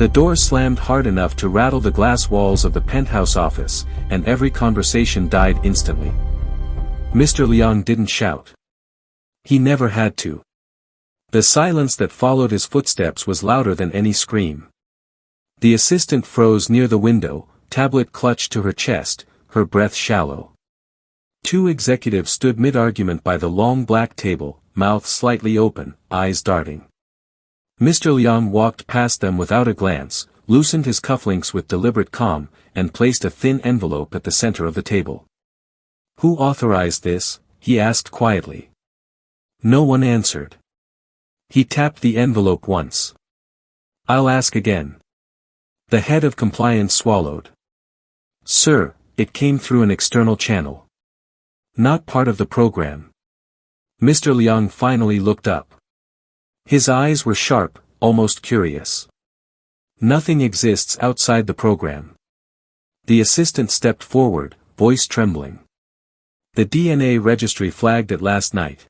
The door slammed hard enough to rattle the glass walls of the penthouse office, and every conversation died instantly. Mr. Liang didn't shout. He never had to. The silence that followed his footsteps was louder than any scream. The assistant froze near the window, tablet clutched to her chest, her breath shallow. Two executives stood mid-argument by the long black table, mouth slightly open, eyes darting. Mr. Liang walked past them without a glance, loosened his cufflinks with deliberate calm, and placed a thin envelope at the center of the table. "Who authorized this?" he asked quietly. No one answered. He tapped the envelope once. "I'll ask again." The head of compliance swallowed. "Sir, it came through an external channel. Not part of the program." Mr. Liang finally looked up. His eyes were sharp, almost curious. "Nothing exists outside the program." The assistant stepped forward, voice trembling. "The DNA registry flagged it last night.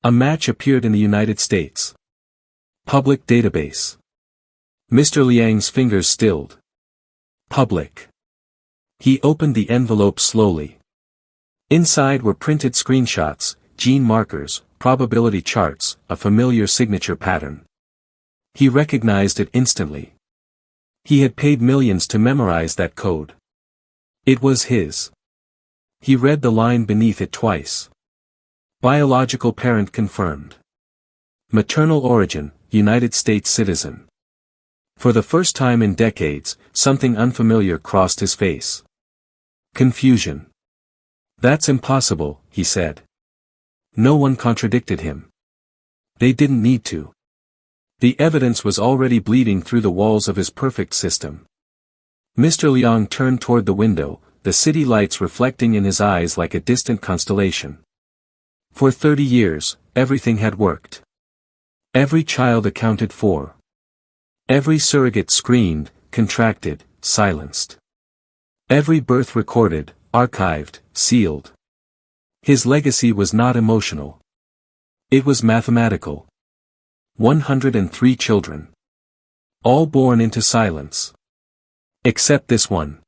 A match appeared in the United States. Public database." Mr. Liang's fingers stilled. Public. He opened the envelope slowly. Inside were printed screenshots, gene markers, probability charts, a familiar signature pattern. He recognized it instantly. He had paid millions to memorize that code. It was his. He read the line beneath it twice. Biological parent confirmed. Maternal origin, United States citizen. For the first time in decades, something unfamiliar crossed his face. Confusion. "That's impossible," he said. No one contradicted him. They didn't need to. The evidence was already bleeding through the walls of his perfect system. Mr. Liang turned toward the window, the city lights reflecting in his eyes like a distant constellation. For 30 years, everything had worked. Every child accounted for. Every surrogate screened, contracted, silenced. Every birth recorded, archived, sealed. His legacy was not emotional. It was mathematical. 103 children. All born into silence. Except this one.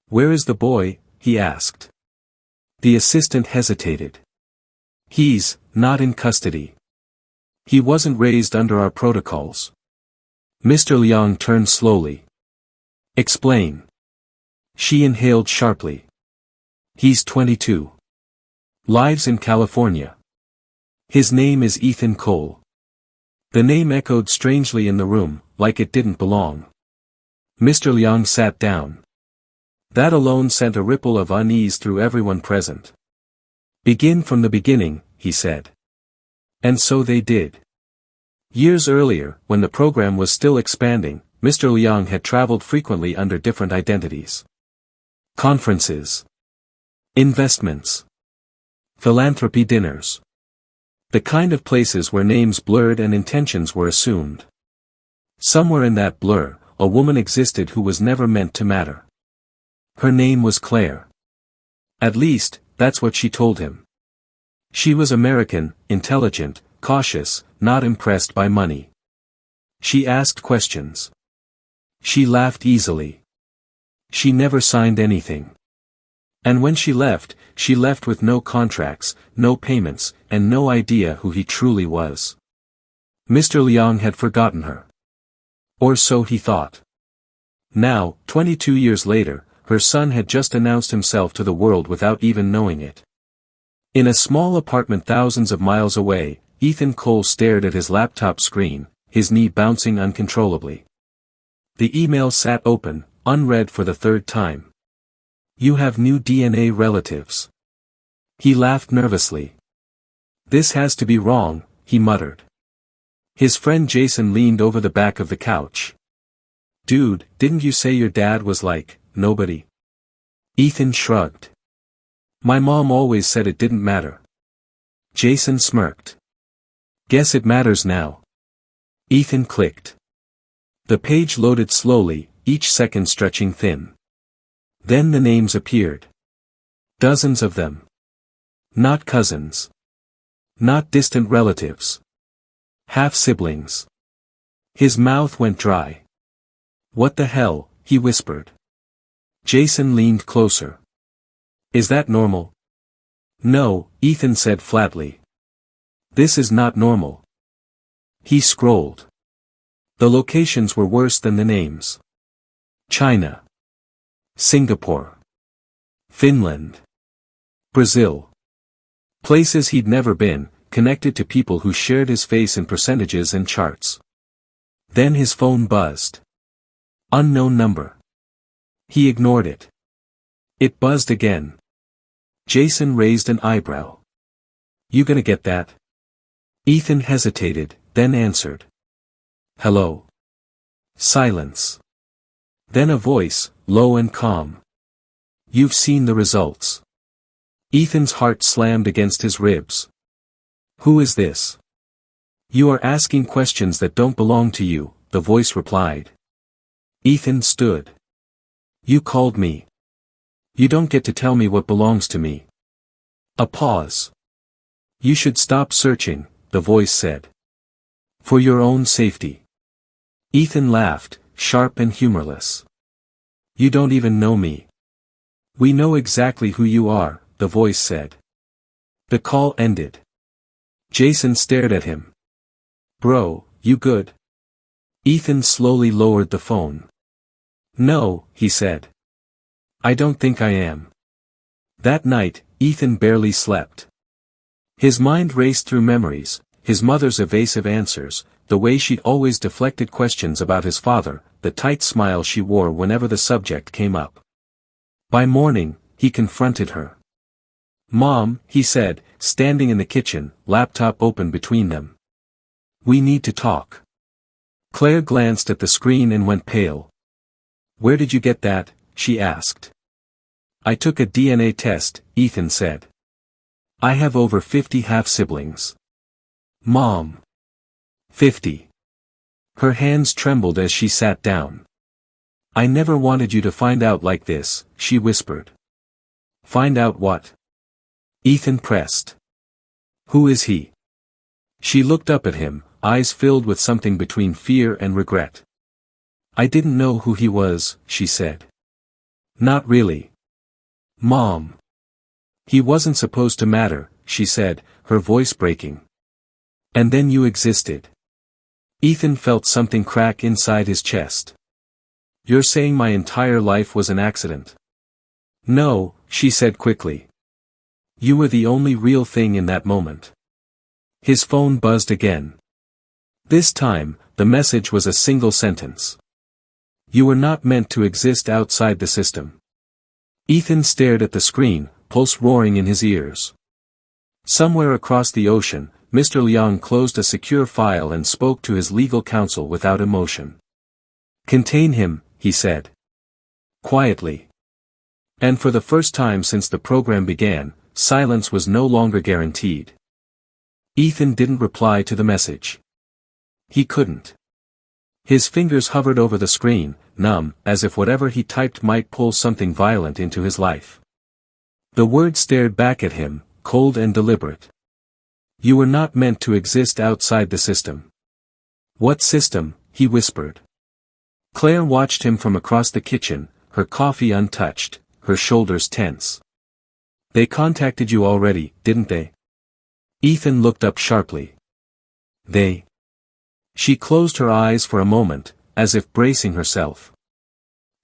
"Where is the boy?" he asked. The assistant hesitated. "He's not in custody. He wasn't raised under our protocols." Mr. Liang turned slowly. "Explain." She inhaled sharply. "He's 22. Lives in California. His name is Ethan Cole." The name echoed strangely in the room, like it didn't belong. Mr. Liang sat down. That alone sent a ripple of unease through everyone present. "Begin from the beginning," he said. And so they did. Years earlier, when the program was still expanding, Mr. Liang had traveled frequently under different identities. Conferences. Investments. Philanthropy dinners. The kind of places where names blurred and intentions were assumed. Somewhere in that blur, a woman existed who was never meant to matter. Her name was Claire. At least, that's what she told him. She was American, intelligent, cautious, not impressed by money. She asked questions. She laughed easily. She never signed anything. And when she left with no contracts, no payments, and no idea who he truly was. Mr. Liang had forgotten her. Or so he thought. Now, 22 years later, her son had just announced himself to the world without even knowing it. In a small apartment thousands of miles away, Ethan Cole stared at his laptop screen, his knee bouncing uncontrollably. The email sat open, unread for the third time. "You have new DNA relatives." He laughed nervously. "This has to be wrong," he muttered. His friend Jason leaned over the back of the couch. "Dude, didn't you say your dad was like, nobody?" Ethan shrugged. "My mom always said it didn't matter." Jason smirked. "Guess it matters now." Ethan clicked. The page loaded slowly, each second stretching thin. Then the names appeared. Dozens of them. Not cousins. Not distant relatives. Half-siblings. His mouth went dry. What the hell, he whispered. Jason leaned closer. Is that normal? No, Ethan said flatly. This is not normal. He scrolled. The locations were worse than the names. China. Singapore. Finland. Brazil. Places he'd never been, connected to people who shared his face in percentages and charts. Then his phone buzzed. Unknown number. He ignored it. It buzzed again. Jason raised an eyebrow. You gonna get that? Ethan hesitated, then answered. Hello. Silence. Then a voice, low and calm. You've seen the results. Ethan's heart slammed against his ribs. Who is this? You are asking questions that don't belong to you, the voice replied. Ethan stood. You called me. You don't get to tell me what belongs to me. A pause. You should stop searching, the voice said. For your own safety. Ethan laughed, sharp and humorless. You don't even know me. We know exactly who you are, the voice said. The call ended. Jason stared at him. Bro, you good? Ethan slowly lowered the phone. No, he said. I don't think I am. That night, Ethan barely slept. His mind raced through memories, his mother's evasive answers, the way she'd always deflected questions about his father, the tight smile she wore whenever the subject came up. By morning, he confronted her. Mom, he said, standing in the kitchen, laptop open between them. We need to talk. Claire glanced at the screen and went pale. Where did you get that? She asked. I took a DNA test, Ethan said. I have over 50 half-siblings. Mom. 50. Her hands trembled as she sat down. I never wanted you to find out like this, she whispered. Find out what? Ethan pressed. Who is he? She looked up at him, eyes filled with something between fear and regret. I didn't know who he was, she said. Not really. Mom. He wasn't supposed to matter, she said, her voice breaking. And then you existed. Ethan felt something crack inside his chest. You're saying my entire life was an accident? No, she said quickly. You were the only real thing in that moment. His phone buzzed again. This time, the message was a single sentence. You were not meant to exist outside the system. Ethan stared at the screen, pulse roaring in his ears. Somewhere across the ocean, Mr. Liang closed a secure file and spoke to his legal counsel without emotion. Contain him, he said. Quietly. And for the first time since the program began, silence was no longer guaranteed. Ethan didn't reply to the message. He couldn't. His fingers hovered over the screen, numb, as if whatever he typed might pull something violent into his life. The word stared back at him, cold and deliberate. You were not meant to exist outside the system. What system? He whispered. Claire watched him from across the kitchen, her coffee untouched, her shoulders tense. They contacted you already, didn't they? Ethan looked up sharply. They. She closed her eyes for a moment, as if bracing herself.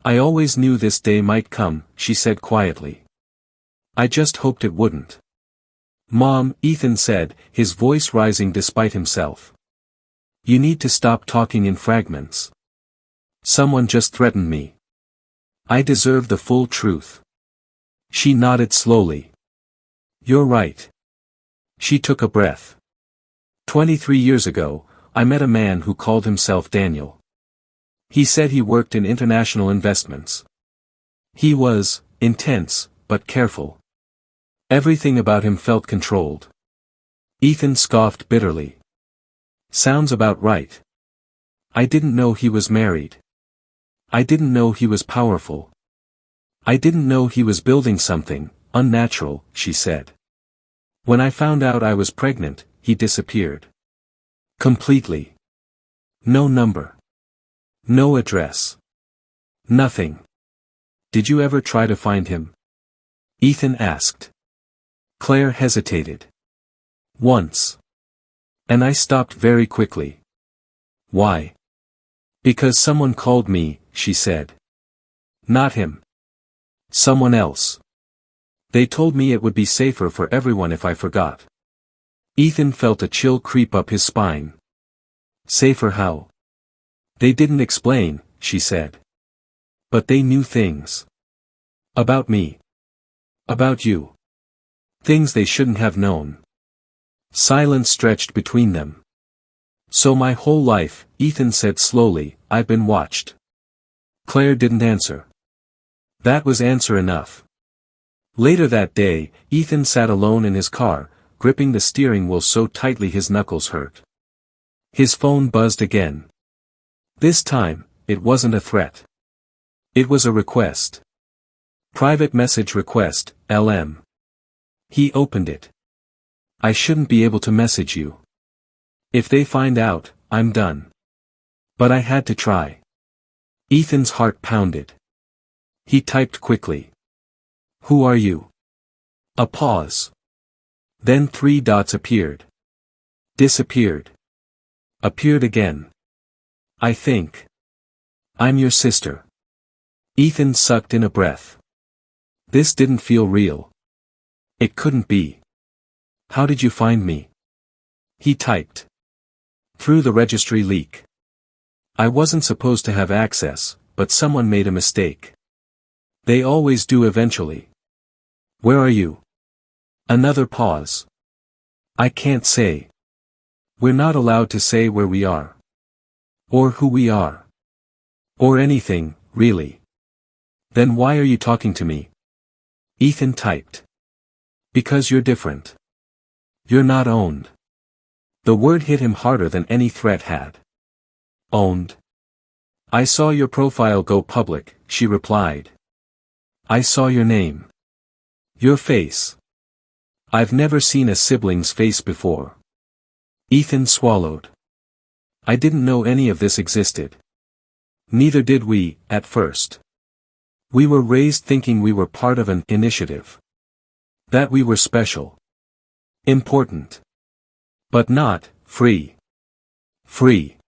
I always knew this day might come, she said quietly. I just hoped it wouldn't. Mom, Ethan said, his voice rising despite himself. You need to stop talking in fragments. Someone just threatened me. I deserve the full truth. She nodded slowly. You're right. She took a breath. 23 years ago, I met a man who called himself Daniel. He said he worked in international investments. He was intense, but careful. Everything about him felt controlled. Ethan scoffed bitterly. Sounds about right. I didn't know he was married. I didn't know he was powerful. I didn't know he was building something unnatural, she said. When I found out I was pregnant, he disappeared. Completely. No number. No address. Nothing. Did you ever try to find him? Ethan asked. Claire hesitated. Once. And I stopped very quickly. Why? Because someone called me, she said. Not him. Someone else. They told me it would be safer for everyone if I forgot. Ethan felt a chill creep up his spine. Safer how? They didn't explain, she said. But they knew things. About me. About you. Things they shouldn't have known. Silence stretched between them. So my whole life, Ethan said slowly, I've been watched. Claire didn't answer. That was answer enough. Later that day, Ethan sat alone in his car, gripping the steering wheel so tightly his knuckles hurt. His phone buzzed again. This time, it wasn't a threat. It was a request. Private message request, LM. He opened it. I shouldn't be able to message you. If they find out, I'm done. But I had to try. Ethan's heart pounded. He typed quickly. Who are you? A pause. Then 3 dots appeared. Disappeared. Appeared again. I think. I'm your sister. Ethan sucked in a breath. This didn't feel real. It couldn't be. How did you find me? He typed. Through the registry leak. I wasn't supposed to have access, but someone made a mistake. They always do eventually. Where are you? Another pause. I can't say. We're not allowed to say where we are. Or who we are. Or anything, really. Then why are you talking to me? Ethan typed. Because you're different. You're not owned. The word hit him harder than any threat had. Owned. I saw your profile go public, she replied. I saw your name. Your face. I've never seen a sibling's face before. Ethan swallowed. I didn't know any of this existed. Neither did we, at first. We were raised thinking we were part of an initiative. That we were special. Important. But not, free. Free.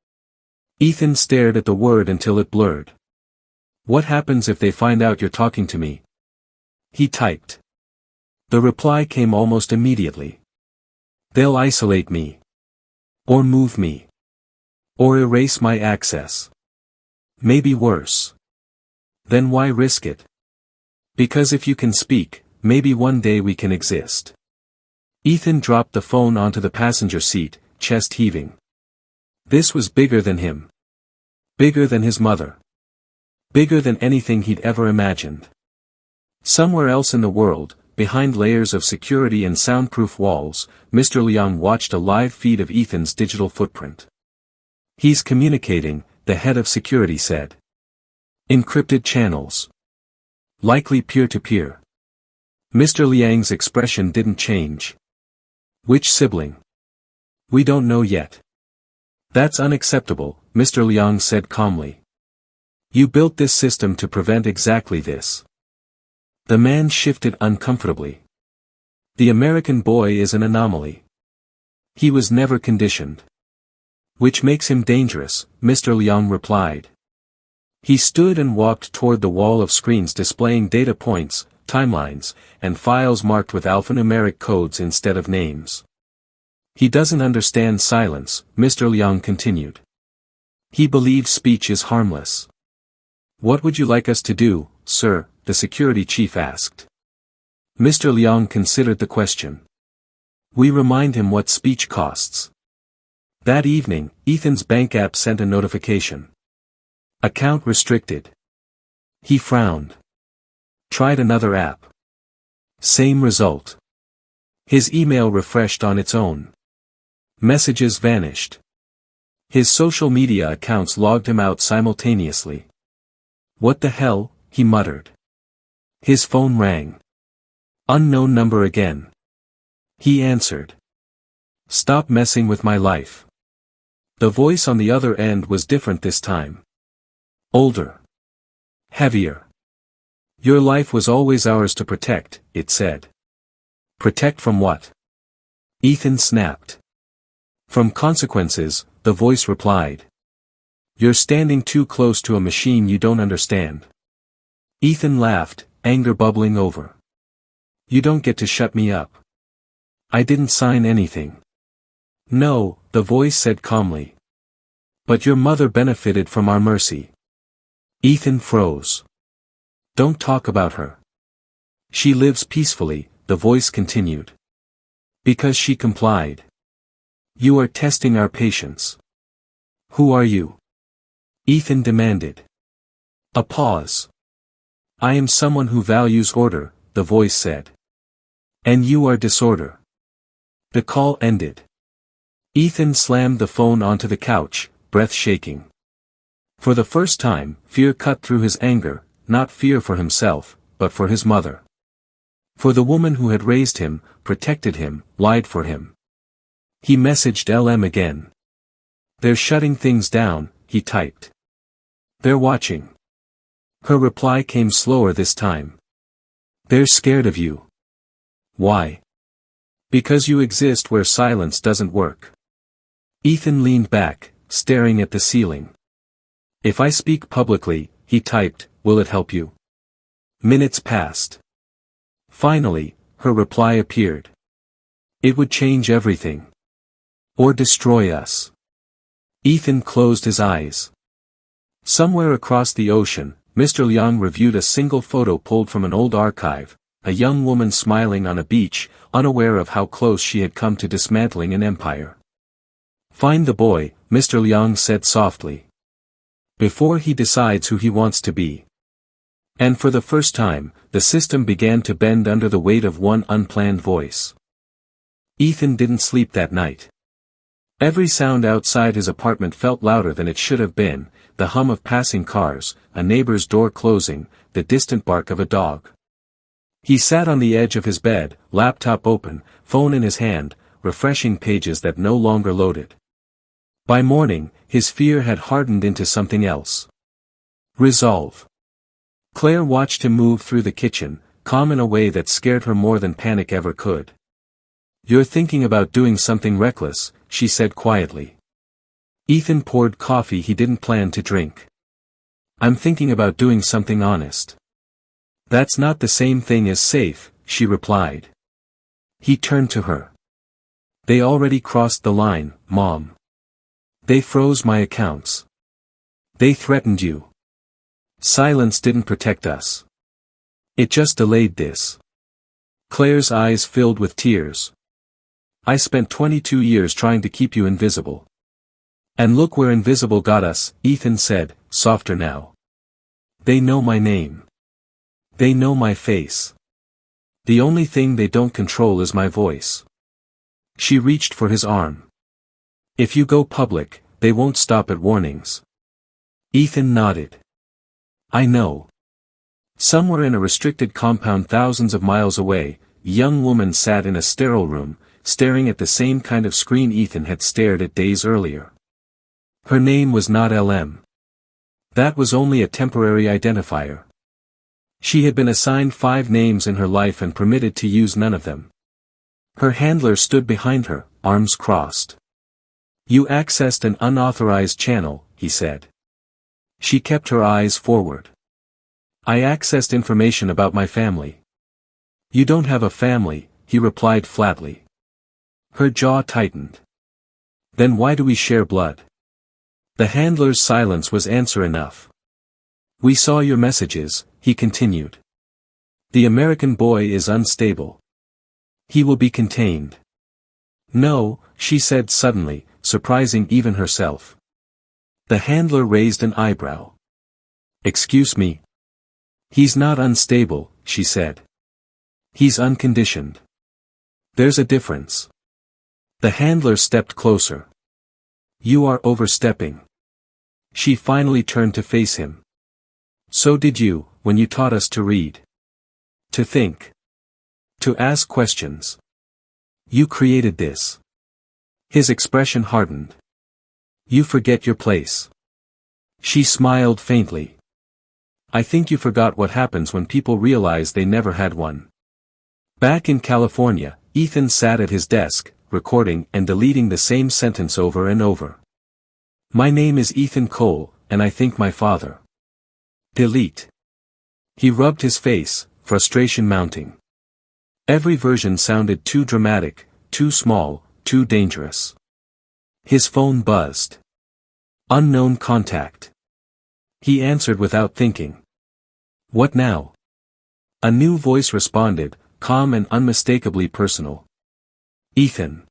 Ethan stared at the word until it blurred. What happens if they find out you're talking to me? He typed. The reply came almost immediately. They'll isolate me. Or move me. Or erase my access. Maybe worse. Then why risk it? Because if you can speak, maybe one day we can exist. Ethan dropped the phone onto the passenger seat, chest heaving. This was bigger than him. Bigger than his mother. Bigger than anything he'd ever imagined. Somewhere else in the world, behind layers of security and soundproof walls, Mr. Liang watched a live feed of Ethan's digital footprint. He's communicating, the head of security said. Encrypted channels. Likely peer-to-peer. Mr. Liang's expression didn't change. Which sibling? We don't know yet. That's unacceptable, Mr. Liang said calmly. You built this system to prevent exactly this. The man shifted uncomfortably. The American boy is an anomaly. He was never conditioned. Which makes him dangerous, Mr. Liang replied. He stood and walked toward the wall of screens displaying data points, timelines, and files marked with alphanumeric codes instead of names. He doesn't understand silence, Mr. Liang continued. He believes speech is harmless. What would you like us to do, sir? The security chief asked. Mr. Liang considered the question. We remind him what speech costs. That evening, Ethan's bank app sent a notification. Account restricted. He frowned. Tried another app. Same result. His email refreshed on its own. Messages vanished. His social media accounts logged him out simultaneously. What the hell, he muttered. His phone rang. Unknown number again. He answered. Stop messing with my life. The voice on the other end was different this time. Older. Heavier. Your life was always ours to protect, it said. Protect from what? Ethan snapped. From consequences, the voice replied. You're standing too close to a machine you don't understand. Ethan laughed, anger bubbling over. You don't get to shut me up. I didn't sign anything. No, the voice said calmly. But your mother benefited from our mercy. Ethan froze. Don't talk about her. She lives peacefully, the voice continued. Because she complied. You are testing our patience. Who are you? Ethan demanded. A pause. I am someone who values order, the voice said. And you are disorder. The call ended. Ethan slammed the phone onto the couch, breath shaking. For the first time, fear cut through his anger, not fear for himself, but for his mother. For the woman who had raised him, protected him, lied for him. He messaged LM again. They're shutting things down, he typed. They're watching. Her reply came slower this time. They're scared of you. Why? Because you exist where silence doesn't work. Ethan leaned back, staring at the ceiling. If I speak publicly, he typed, will it help you? Minutes passed. Finally, her reply appeared. It would change everything. Or destroy us. Ethan closed his eyes. Somewhere across the ocean, Mr. Liang reviewed a single photo pulled from an old archive, a young woman smiling on a beach, unaware of how close she had come to dismantling an empire. Find the boy, Mr. Liang said softly. Before he decides who he wants to be. And for the first time, the system began to bend under the weight of one unplanned voice. Ethan didn't sleep that night. Every sound outside his apartment felt louder than it should have been, the hum of passing cars, a neighbor's door closing, the distant bark of a dog. He sat on the edge of his bed, laptop open, phone in his hand, refreshing pages that no longer loaded. By morning, his fear had hardened into something else. Resolve. Claire watched him move through the kitchen, calm in a way that scared her more than panic ever could. You're thinking about doing something reckless, she said quietly. Ethan poured coffee he didn't plan to drink. I'm thinking about doing something honest. That's not the same thing as safe, she replied. He turned to her. They already crossed the line, Mom. They froze my accounts. They threatened you. Silence didn't protect us. It just delayed this. Claire's eyes filled with tears. I spent 22 years trying to keep you invisible. And look where invisible got us, Ethan said, softer now. They know my name. They know my face. The only thing they don't control is my voice. She reached for his arm. If you go public, they won't stop at warnings. Ethan nodded. I know. Somewhere in a restricted compound thousands of miles away, a young woman sat in a sterile room, staring at the same kind of screen Ethan had stared at days earlier. Her name was not LM. That was only a temporary identifier. She had been assigned 5 names in her life and permitted to use none of them. Her handler stood behind her, arms crossed. You accessed an unauthorized channel, he said. She kept her eyes forward. I accessed information about my family. You don't have a family, he replied flatly. Her jaw tightened. Then why do we share blood? The handler's silence was answer enough. We saw your messages, he continued. The American boy is unstable. He will be contained. No, she said suddenly, surprising even herself. The handler raised an eyebrow. Excuse me. He's not unstable, she said. He's unconditioned. There's a difference. The handler stepped closer. You are overstepping. She finally turned to face him. So did you, when you taught us to read. To think. To ask questions. You created this. His expression hardened. You forget your place. She smiled faintly. I think you forgot what happens when people realize they never had one. Back in California, Ethan sat at his desk, recording and deleting the same sentence over and over. My name is Ethan Cole, and I think my father. Delete. He rubbed his face, frustration mounting. Every version sounded too dramatic, too small, too dangerous. His phone buzzed. Unknown contact. He answered without thinking. What now? A new voice responded, calm and unmistakably personal. Ethan.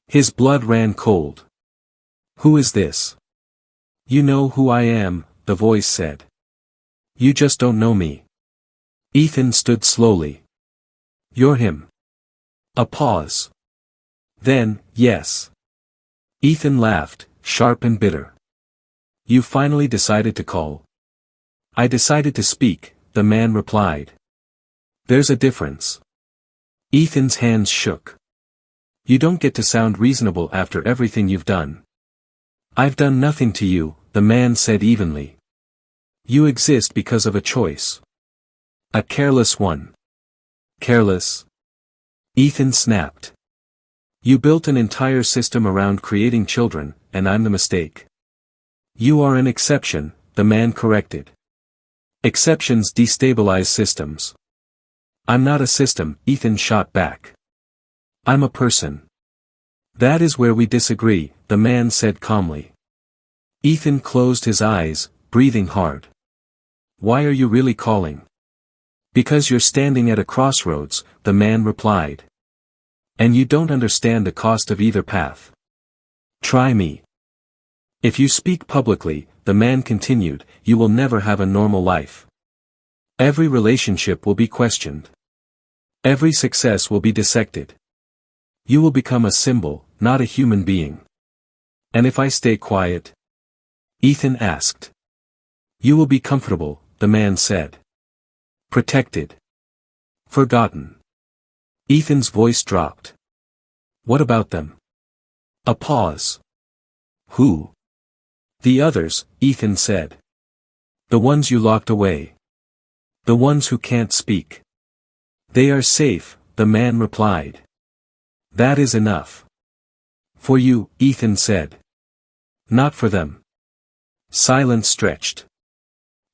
His blood ran cold. Who is this? You know who I am, the voice said. You just don't know me. Ethan stood slowly. You're him. A pause. Then, yes. Ethan laughed, sharp and bitter. You finally decided to call. I decided to speak, the man replied. There's a difference. Ethan's hands shook. You don't get to sound reasonable after everything you've done. I've done nothing to you, the man said evenly. You exist because of a choice. A careless one. Careless? Ethan snapped. You built an entire system around creating children, and I'm the mistake. You are an exception, the man corrected. Exceptions destabilize systems. I'm not a system, Ethan shot back. I'm a person. That is where we disagree, the man said calmly. Ethan closed his eyes, breathing hard. Why are you really calling? Because you're standing at a crossroads, the man replied. And you don't understand the cost of either path. Try me. If you speak publicly, the man continued, you will never have a normal life. Every relationship will be questioned. Every success will be dissected. You will become a symbol, not a human being. And if I stay quiet? Ethan asked. You will be comfortable, the man said. Protected. Forgotten. Ethan's voice dropped. What about them? A pause. Who? The others, Ethan said. The ones you locked away. The ones who can't speak. They are safe, the man replied. That is enough. For you, Ethan said. Not for them. Silence stretched.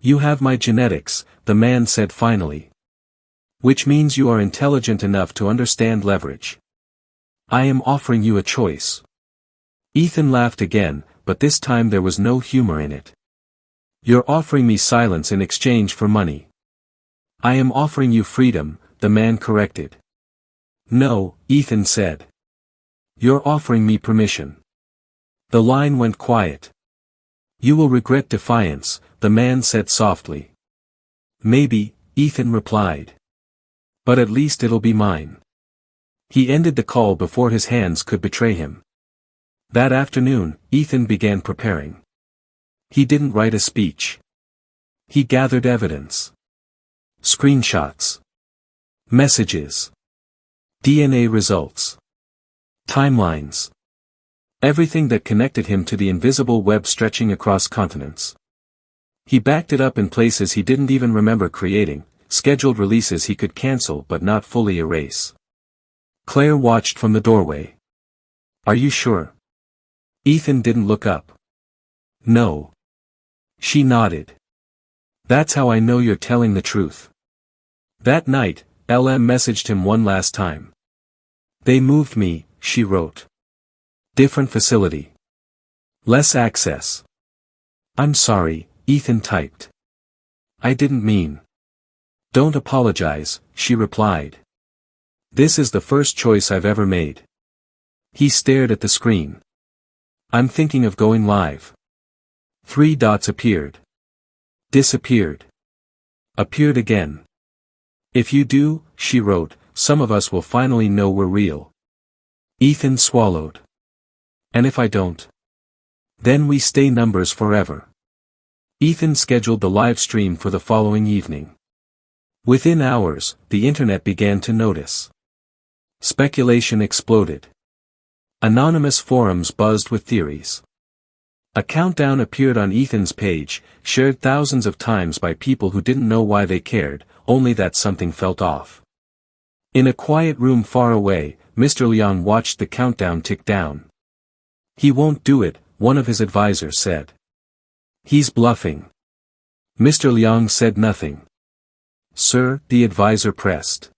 You have my genetics, the man said finally. Which means you are intelligent enough to understand leverage. I am offering you a choice. Ethan laughed again, but this time there was no humor in it. You're offering me silence in exchange for money. I am offering you freedom, the man corrected. No, Ethan said. You're offering me permission. The line went quiet. You will regret defiance, the man said softly. Maybe, Ethan replied. But at least it'll be mine. He ended the call before his hands could betray him. That afternoon, Ethan began preparing. He didn't write a speech. He gathered evidence. Screenshots. Messages. DNA results. Timelines. Everything that connected him to the invisible web stretching across continents. He backed it up in places he didn't even remember creating, scheduled releases he could cancel but not fully erase. Claire watched from the doorway. Are you sure? Ethan didn't look up. No. She nodded. That's how I know you're telling the truth. That night, LM messaged him one last time. They moved me, she wrote. Different facility. Less access. I'm sorry, Ethan typed. I didn't mean. Don't apologize, she replied. This is the first choice I've ever made. He stared at the screen. I'm thinking of going live. 3 dots appeared. Disappeared. Appeared again. If you do, she wrote, some of us will finally know we're real. Ethan swallowed. And if I don't? Then we stay numbers forever. Ethan scheduled the live stream for the following evening. Within hours, the internet began to notice. Speculation exploded. Anonymous forums buzzed with theories. A countdown appeared on Ethan's page, shared thousands of times by people who didn't know why they cared, only that something felt off. In a quiet room far away, Mr. Liang watched the countdown tick down. "He won't do it," one of his advisors said. "He's bluffing." Mr. Liang said nothing. "Sir," the advisor pressed.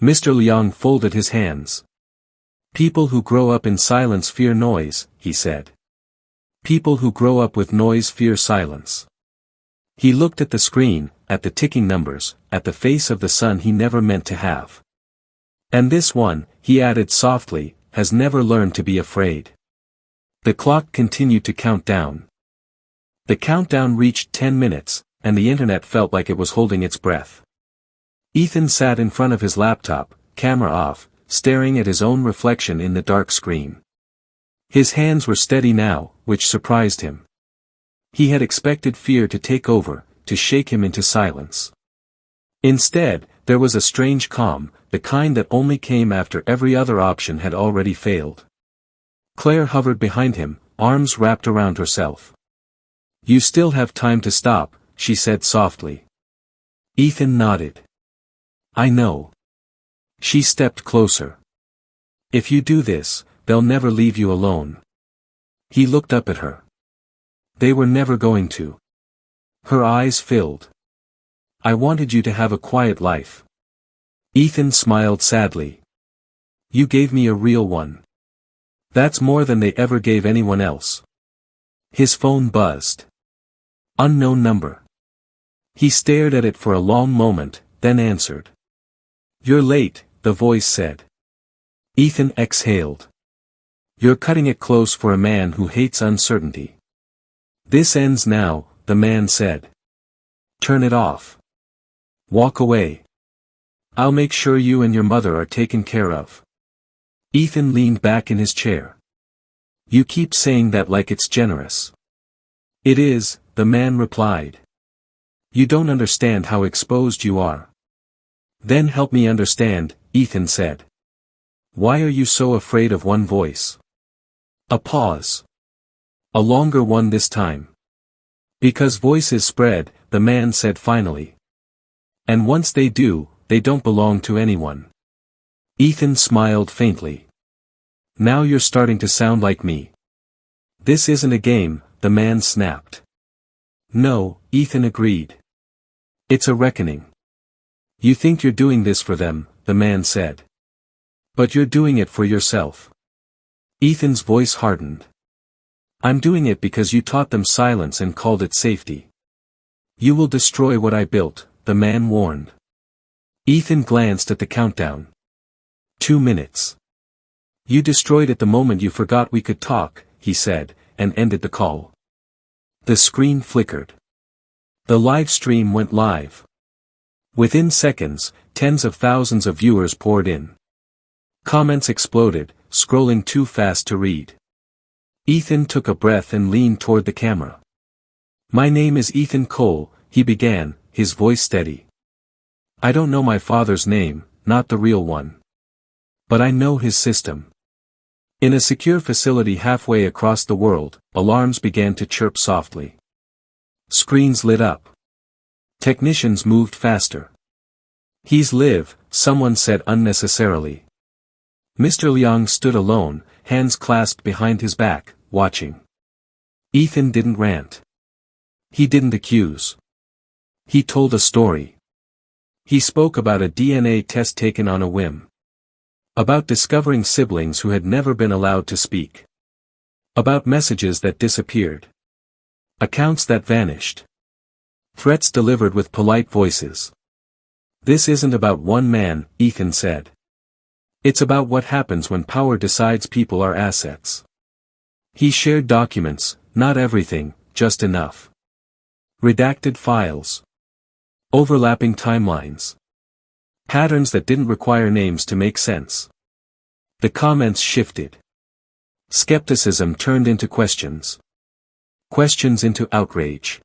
Mr. Liang folded his hands. "People who grow up in silence fear noise," he said. "People who grow up with noise fear silence." He looked at the screen, at the ticking numbers, at the face of the son he never meant to have. "And this one," he added softly, "has never learned to be afraid." The clock continued to count down. The countdown reached 10 minutes, and the internet felt like it was holding its breath. Ethan sat in front of his laptop, camera off, staring at his own reflection in the dark screen. His hands were steady now, which surprised him. He had expected fear to take over, to shake him into silence. Instead, there was a strange calm, the kind that only came after every other option had already failed. Claire hovered behind him, arms wrapped around herself. "You still have time to stop," she said softly. Ethan nodded. "I know." She stepped closer. "If you do this, they'll never leave you alone." He looked up at her. "They were never going to." Her eyes filled. "I wanted you to have a quiet life." Ethan smiled sadly. "You gave me a real one. That's more than they ever gave anyone else." His phone buzzed. Unknown number. He stared at it for a long moment, then answered. "You're late," the voice said. Ethan exhaled. "You're cutting it close for a man who hates uncertainty." "This ends now," the man said. "Turn it off. Walk away. I'll make sure you and your mother are taken care of." Ethan leaned back in his chair. "You keep saying that like it's generous." "It is," the man replied. "You don't understand how exposed you are." "Then help me understand," Ethan said. "Why are you so afraid of one voice?" A pause. A longer one this time. "Because voices spread," the man said finally. "And once they do, they don't belong to anyone." Ethan smiled faintly. "Now you're starting to sound like me." "This isn't a game," the man snapped. "No," Ethan agreed. "It's a reckoning." "You think you're doing this for them," the man said. "But you're doing it for yourself." Ethan's voice hardened. "I'm doing it because you taught them silence and called it safety." "You will destroy what I built," the man warned. Ethan glanced at the countdown. 2 minutes. "You destroyed it the moment you forgot we could talk," he said, and ended the call. The screen flickered. The live stream went live. Within seconds, tens of thousands of viewers poured in. Comments exploded, scrolling too fast to read. Ethan took a breath and leaned toward the camera. "My name is Ethan Cole," he began, his voice steady. "I don't know my father's name, not the real one. But I know his system." In a secure facility halfway across the world, alarms began to chirp softly. Screens lit up. Technicians moved faster. "He's live," someone said unnecessarily. Mr. Liang stood alone, hands clasped behind his back, watching. Ethan didn't rant. He didn't accuse. He told a story. He spoke about a DNA test taken on a whim. About discovering siblings who had never been allowed to speak. About messages that disappeared. Accounts that vanished. Threats delivered with polite voices. "This isn't about one man," Ethan said. "It's about what happens when power decides people are assets." He shared documents, not everything, just enough. Redacted files. Overlapping timelines. Patterns that didn't require names to make sense. The comments shifted. Skepticism turned into questions. Questions into outrage.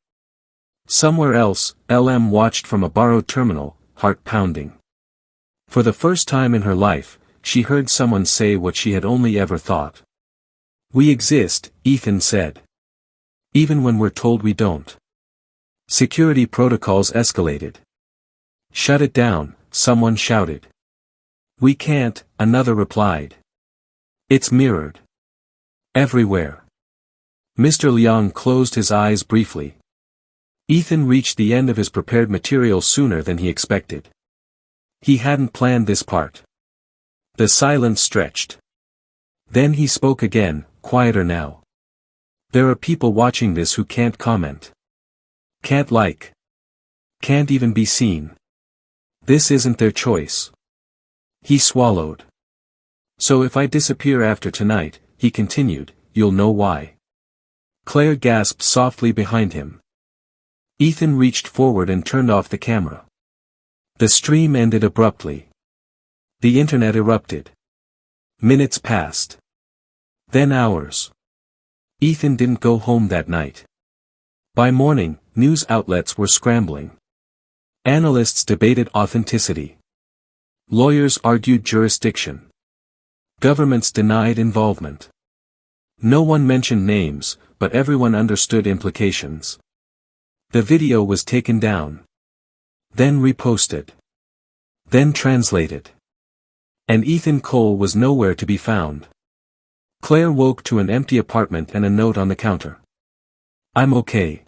Somewhere else, LM watched from a borrowed terminal, heart pounding. For the first time in her life, she heard someone say what she had only ever thought. "We exist," Ethan said. Even when we're told we don't. Security protocols escalated. Shut it down, someone shouted. We can't, another replied. It's mirrored. Everywhere. Mr. Liang closed his eyes briefly. Ethan reached the end of his prepared material sooner than he expected. He hadn't planned this part. The silence stretched. Then he spoke again, quieter now. There are people watching this who can't comment. Can't like. Can't even be seen. This isn't their choice. He swallowed. So if I disappear after tonight, he continued, you'll know why. Claire gasped softly behind him. Ethan reached forward and turned off the camera. The stream ended abruptly. The internet erupted. Minutes passed. Then hours. Ethan didn't go home that night. By morning, news outlets were scrambling. Analysts debated authenticity. Lawyers argued jurisdiction. Governments denied involvement. No one mentioned names, but everyone understood implications. The video was taken down. Then reposted. Then translated. And Ethan Cole was nowhere to be found. Claire woke to an empty apartment and a note on the counter. I'm okay.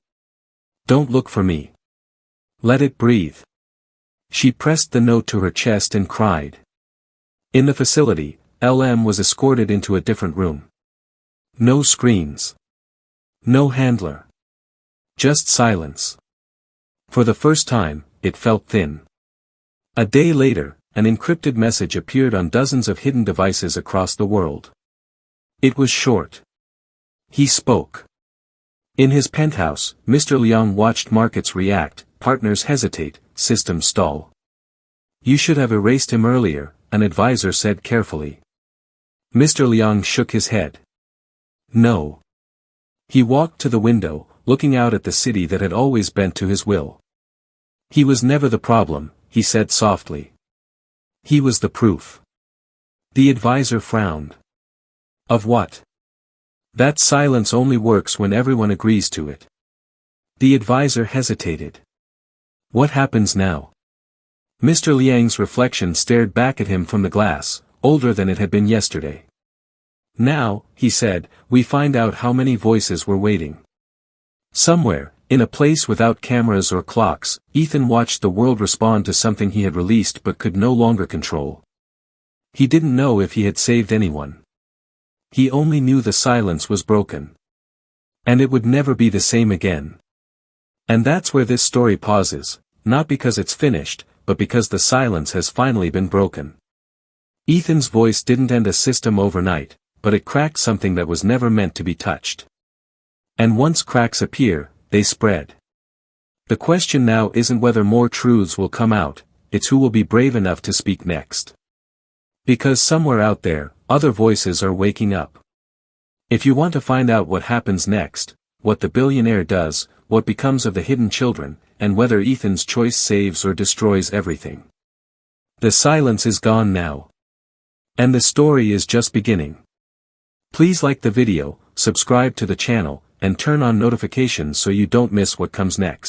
Don't look for me. Let it breathe. She pressed the note to her chest and cried. In the facility, LM was escorted into a different room. No screens. No handler. Just silence. For the first time, it felt thin. A day later, an encrypted message appeared on dozens of hidden devices across the world. It was short. He spoke. In his penthouse, Mr. Liang watched markets react, partners hesitate, systems stall. You should have erased him earlier, an advisor said carefully. Mr. Liang shook his head. No. He walked to the window, looking out at the city that had always bent to his will. He was never the problem, he said softly. He was the proof. The advisor frowned. Of what? That silence only works when everyone agrees to it. The advisor hesitated. What happens now? Mr. Liang's reflection stared back at him from the glass, older than it had been yesterday. Now, he said, we find out how many voices were waiting. Somewhere, in a place without cameras or clocks, Ethan watched the world respond to something he had released but could no longer control. He didn't know if he had saved anyone. He only knew the silence was broken. And it would never be the same again. And that's where this story pauses, not because it's finished, but because the silence has finally been broken. Ethan's voice didn't end a system overnight, but it cracked something that was never meant to be touched. And once cracks appear, they spread. The question now isn't whether more truths will come out, it's who will be brave enough to speak next. Because somewhere out there, other voices are waking up. If you want to find out what happens next, what the billionaire does, what becomes of the hidden children, and whether Ethan's choice saves or destroys everything. The silence is gone now. And the story is just beginning. Please like the video, subscribe to the channel, and turn on notifications so you don't miss what comes next.